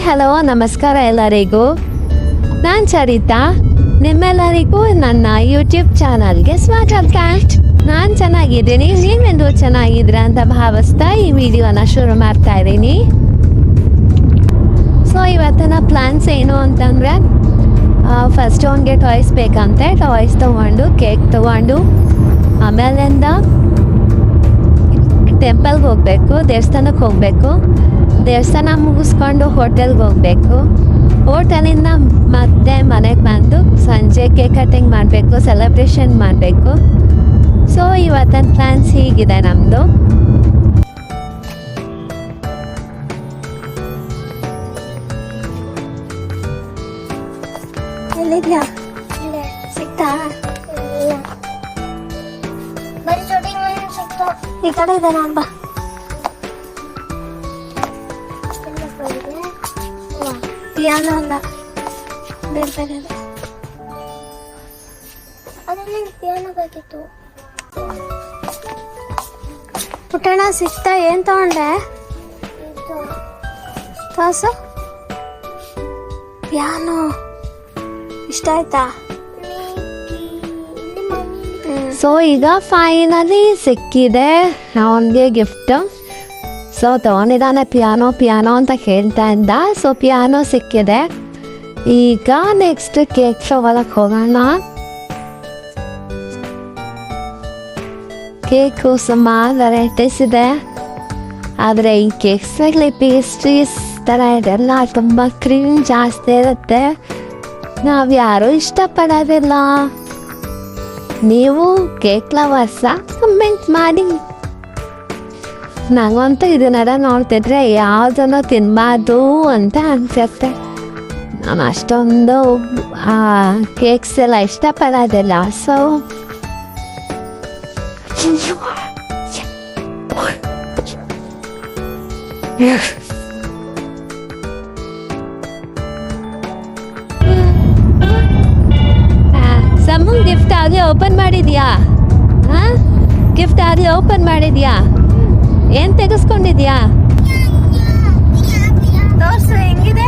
Hello ನಮಸ್ಕಾರ ಎಲ್ಲರಿಗೂ. ನಾನು ಚರಿತಾ. ನಿಮ್ಮೆಲ್ಲರಿಗೂ ನನ್ನ ಯೂಟ್ಯೂಬ್ ಚಾನಲ್ಗೆ ಸ್ವಾಗತ. ನಾನು ಚೆನ್ನಾಗಿದ್ದೀನಿ, ನೀವೆಂದು ಚೆನ್ನಾಗಿದ್ದೀರಾ ಅಂತ ಭಾವಿಸ್ತಾ ಈ ವಿಡಿಯೋನ ಶುರು ಮಾಡ್ತಾ ಇದ್ದೀನಿ. ಸೊ ಇವತ್ತಿನ ಪ್ಲ್ಯಾನ್ಸ್ ಏನು ಅಂತಂದರೆ, ಫಸ್ಟ್ ಅವನಿಗೆ ಟಾಯ್ಸ್ ಬೇಕಂತೆ. ಟಾಯ್ಸ್ ತೊಗೊಂಡು ಕೇಕ್ ತೊಗೊಂಡು ಆಮೇಲಿಂದ ಟೆಂಪಲ್ಗೆ ಹೋಗಬೇಕು, ದೇವಸ್ಥಾನಕ್ಕೆ ಹೋಗಬೇಕು. ದೇವಸ್ಥಾನ ಮುಗಿಸ್ಕೊಂಡು ಹೋಟೆಲ್ಗೆ ಹೋಗಬೇಕು. ಹೋಟೆಲಿಂದ ಮತ್ತೆ ಮನೆಗೆ ಬಂದು ಸಂಜೆ ಕೇಕ್ ಕಟ್ಟಿಂಗ್ ಮಾಡಬೇಕು, ಸೆಲೆಬ್ರೇಷನ್ ಮಾಡಬೇಕು. ಸೊ ಇವತ್ತಿನ ಪ್ಲ್ಯಾನ್ಸ್ ಹೀಗಿದೆ ನಮ್ಮದು. ಎಲ್ಲಿದ್ಯಾ? ಸಿಕ್ತಾ? ಈ ಕಡೆ ಇದೆ ನಾನು ಬಾ. ಪಿಯಾನೋ ಅಲ್ಲ, ಬೇರೆ ಬೇರೆ ಅದರಲ್ಲಿ ಪಿಯಾನೋ ಬೇಕಿತ್ತು. ಪುಟ್ಟಣ ಸಿಕ್ತಾ? ಏನು ತಗೊಂಡೆ? ತೋರ್ಸು. ಪಿಯಾನೋ ಇಷ್ಟ ಆಯ್ತಾ? ಸೊ ಈಗ ಫೈನಲಿ ಸಿಕ್ಕಿದೆ ಅವನಿಗೆ ಗಿಫ್ಟ್. ಸೊ ತೊಗೊಂಡಿದ್ದಾನೆ ಪಿಯಾನೋ ಅಂತ ಹೇಳ್ತಾ ಇದ್ದ. ಸೊ ಪಿಯಾನೋ ಸಿಕ್ಕಿದೆ. ಈಗ ನೆಕ್ಸ್ಟ್ ಕೇಕ್ ತಗೊಳಕ್ಕೆ ಹೋಗೋಣ. ಕೇಕು ಸುಮಾರು ವೆರೈಟೀಸ್ ಇದೆ, ಆದರೆ ಈ ಕೇಕ್ಸಲ್ಲಿ ಪೇಸ್ಟ್ರೀಸ್ ಥರ ಇದೆಲ್ಲ ತುಂಬ ಕ್ರೀಮ್ ಜಾಸ್ತಿ ಇರುತ್ತೆ. ನಾವು ಯಾರೂ ಇಷ್ಟಪಡೋದಿಲ್ಲ. ನೀವು ಕೇಕ್ ಲವರ್ಸ? ಕಮೆಂಟ್ ಮಾಡಿ. ನಂಗಂತೂ ಇದನ್ನೆಲ್ಲ ನೋಡ್ತಿದ್ರೆ ಯಾವುದನ್ನು ತಿನ್ನಬಾರ್ದು ಅಂತ ಅನ್ಸುತ್ತೆ. ನಾನು ಅಷ್ಟೊಂದು ಕೇಕ್ಸ್ ಎಲ್ಲ ಇಷ್ಟಪಡೋದಿಲ್ಲ. ಸೊ ಸಮೂಹ ಗಿಫ್ಟ್ ಆಗಲಿ ಓಪನ್ ಮಾಡಿದ್ಯಾ? ಗಿಫ್ಟ್ ಆಗಲಿ ಓಪನ್ ಮಾಡಿದ್ಯಾ? ಏನು ತೆಗೆಸ್ಕೊಂಡಿದ್ಯಾ? ತೋರ್ಸು ಹೆಂಗಿದೆ.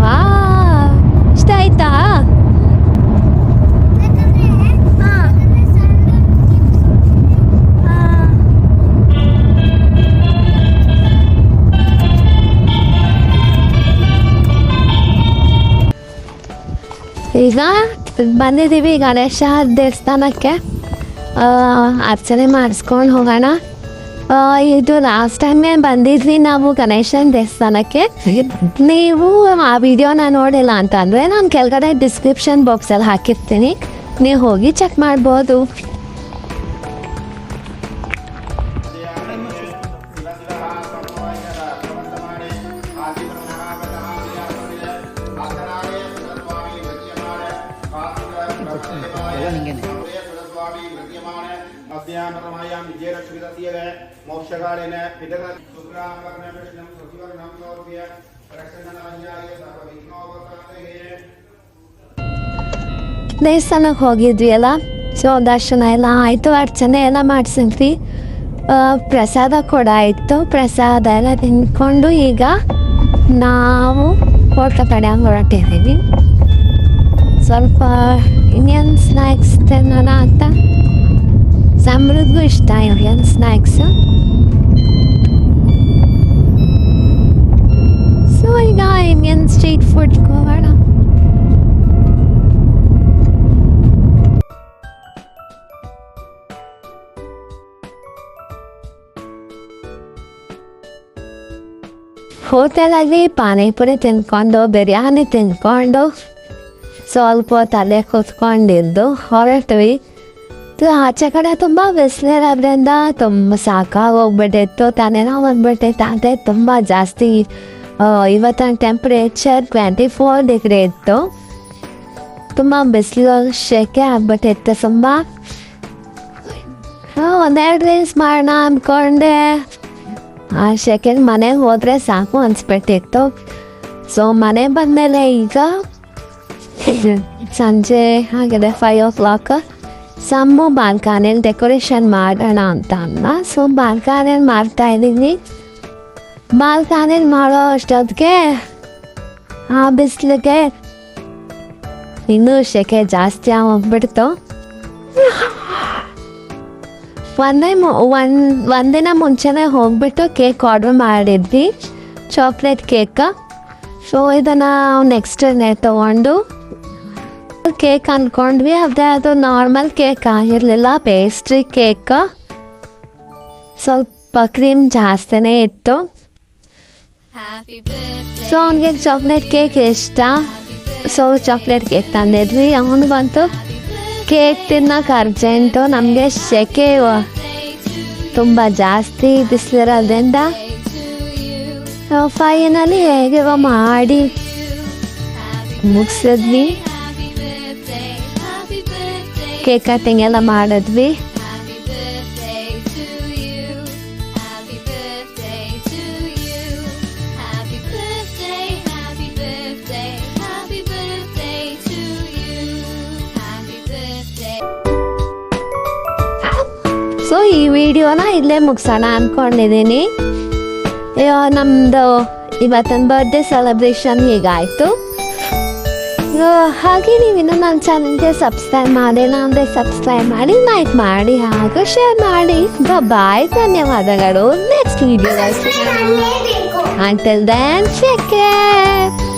ವಾ, ಇಷ್ಟ ಆಯ್ತಾ? ಈಗ ಬಂದಿದ್ದೀವಿ ಗಣೇಶ ದೇವಸ್ಥಾನಕ್ಕೆ. ಅರ್ಚನೆ ಮಾಡಿಸ್ಕೊಂಡು ಹೋಗೋಣ. ಇದು ಲಾಸ್ಟ್ ಟೈಮೇ ಬಂದಿದ್ವಿ ನಾವು ಗಣೇಶನ ದೇವಸ್ಥಾನಕ್ಕೆ. ನೀವು ಆ ವಿಡಿಯೋನ ನೋಡಿಲ್ಲ ಅಂತಂದರೆ ನಾನು ಕೆಳಗಡೆ ಡಿಸ್ಕ್ರಿಪ್ಷನ್ ಬಾಕ್ಸಲ್ಲಿ ಹಾಕಿರ್ತೀನಿ, ನೀವು ಹೋಗಿ ಚೆಕ್ ಮಾಡ್ಬೋದು. ದೇವಸ್ಥಾನಕ್ಕೆ ಹೋಗಿದ್ವಿ ಅಲ್ಲ, ಸೊ ದರ್ಶನ ಎಲ್ಲ ಆಯಿತು, ಅರ್ಚನೆ ಎಲ್ಲ ಮಾಡಿಸಿದ್ವಿ. ಪ್ರಸಾದ ಕೂಡ ಇತ್ತು. ಪ್ರಸಾದ ಎಲ್ಲ ತಿಂದ್ಕೊಂಡು ಈಗ ನಾವು ಫೋಟೋ ಪಡೆಯಂಗೆ ಹೊರಟಿದ್ದೀವಿ. ಸ್ವಲ್ಪ ಇಂಡಿಯನ್ ಸ್ನ್ಯಾಕ್ಸ್ ತಿನ್ನೋಣ ಅಂತ. ಸಮೃದ್ಧಿಗೂ ಇಷ್ಟ ಇಂಡಿಯನ್ ಸ್ನ್ಯಾಕ್ಸ್. ಸೊ ಈಗ ಇಂಡಿಯನ್ ಸ್ಟ್ರೀಟ್ ಫುಡ್ ಹೋಗೋಣ. ಹೋಟೆಲಲ್ಲಿ ಪಾನಿಪುರಿ ತಿಂದ್ಕೊಂಡು ಬಿರಿಯಾನಿ ತಿಂದ್ಕೊಂಡು ಸ್ವಲ್ಪ ಹೊತ್ತು ಅಲ್ಲೇ ಕೂತ್ಕೊಂಡಿದ್ದು ಹೊರಟ್ವಿ. ಆಚೆ ಕಡೆ ತುಂಬ ಬಿಸಿಲಿರೋದ್ರಿಂದ ತುಂಬ ಸಾಕಾಗೋಗ್ಬಿಟ್ಟಿತ್ತು, ತಲೆನೋವು ಬಂದ್ಬಿಟ್ಟಿತ್ತು. ಅದೇ ತುಂಬ ಜಾಸ್ತಿ. ಇವತ್ತಿನ ಟೆಂಪ್ರೇಚರ್ 24 ಡಿಗ್ರಿ ಇತ್ತು. ತುಂಬ ಬಿಸಿಲು, ಶೆಕೆ ಆಗ್ಬಿಟ್ಟಿತ್ತು ತುಂಬ. ಒಂದೆರಡು ರೀಲ್ಸ್ ಮಾಡೋಣ ಅಂದ್ಕೊಂಡೆ. ಆ ಶೆಕೆಗೆ ಮನೆಗೆ ಹೋದರೆ ಸಾಕು ಅನಿಸ್ಬಿಟ್ಟಿತ್ತು. ಸೊ ಮನೆ ಬಂದಮೇಲೆ ಈಗ ಸಂಜೆ ಆಗಿದೆ 5 o'clock. ಸಮ್ಮು ಬಾಲ್ಕನಿಯಲ್ಲಿ ಡೆಕೋರೇಷನ್ ಮಾಡೋಣ ಅಂತ ಅನ್ನ. ಸೊ ಬಾಲ್ಕನಿಯಲ್ಲಿ ಮಾಡ್ತಾಯಿದ್ದೀನಿ. ಬಾಲ್ಕನಿಯಲ್ಲಿ ಮಾಡೋ ಅಷ್ಟೊತ್ತಿಗೆ ಆ ಬಿಸಿಲಿಗೆ ಇನ್ನೂ ಸೆಕೆ ಜಾಸ್ತಿ ಹೋಗ್ಬಿಡ್ತು. ಒಂದಿನ ಮುಂಚೆನೇ ಹೋಗ್ಬಿಟ್ಟು ಕೇಕ್ ಆರ್ಡ್ರ್ ಮಾಡಿದ್ವಿ, ಚಾಕ್ಲೇಟ್ ಕೇಕ್. ಸೊ ಇದನ್ನು ನೆಕ್ಸ್ಟ್ ಡೇ ತೊಗೊಂಡು ಕೇಕ್ ಅಂದ್ಕೊಂಡ್ವಿ. ಆದರೆ ಅದು ನಾರ್ಮಲ್ ಕೇಕ್ ಆಗಿರಲಿಲ್ಲ, ಪೇಸ್ಟ್ರಿ ಕೇಕ್. ಸ್ವಲ್ಪ ಕ್ರೀಮ್ ಜಾಸ್ತಿನೇ ಇತ್ತು. ಸೊ ಅವನಿಗೆ ಚಾಕ್ಲೇಟ್ ಕೇಕ್ ಇಷ್ಟ. ಸೊ ಚಾಕ್ಲೇಟ್ ಕೇಕ್ ತಂದಿದ್ವಿ. ಅವನಿಗಂತೂ ಕೇಕ್ ತಿನ್ನೋಕೆ ಅರ್ಜೆಂಟು. ನಮಗೆ ಸೆಕೆ ತುಂಬ ಜಾಸ್ತಿ ಬಿಸಿಲಿರೋದ್ರಿಂದ ಫೈನಲಿ ಹೇಗೆ ಮಾಡಿ ಮುಗಿಸಿದ್ವಿ. ಕೇಕ್ ಕಟ್ಟಿಂಗ್ ಎಲ್ಲ ಮಾಡಿದ್ವಿ. ಸೊ ಈ ವಿಡಿಯೋನ ಇಲ್ಲೇ ಮುಗಿಸೋಣ ಅಂದ್ಕೊಂಡಿದ್ದೀನಿ. ನಮ್ಮದು ಇವತ್ತಿನ ಬರ್ಡೇ ಸೆಲೆಬ್ರೇಷನ್ ಹೀಗಾಯಿತು. ಹಾಗೆ ನೀವಿನ್ನೂ ನನ್ನ ಚಾನಲ್ಗೆ ಸಬ್ಸ್ಕ್ರೈಬ್ ಮಾಡಿಲ್ಲ ಅಂದರೆ ಸಬ್ಸ್ಕ್ರೈಬ್ ಮಾಡಿ, ಲೈಕ್ ಮಾಡಿ ಹಾಗೂ ಶೇರ್ ಮಾಡಿ. ಬಾಯ್, ಧನ್ಯವಾದಗಳು. ನೆಕ್ಸ್ಟ್ ವಿಡಿಯೋದಲ್ಲಿ. Until then, take care.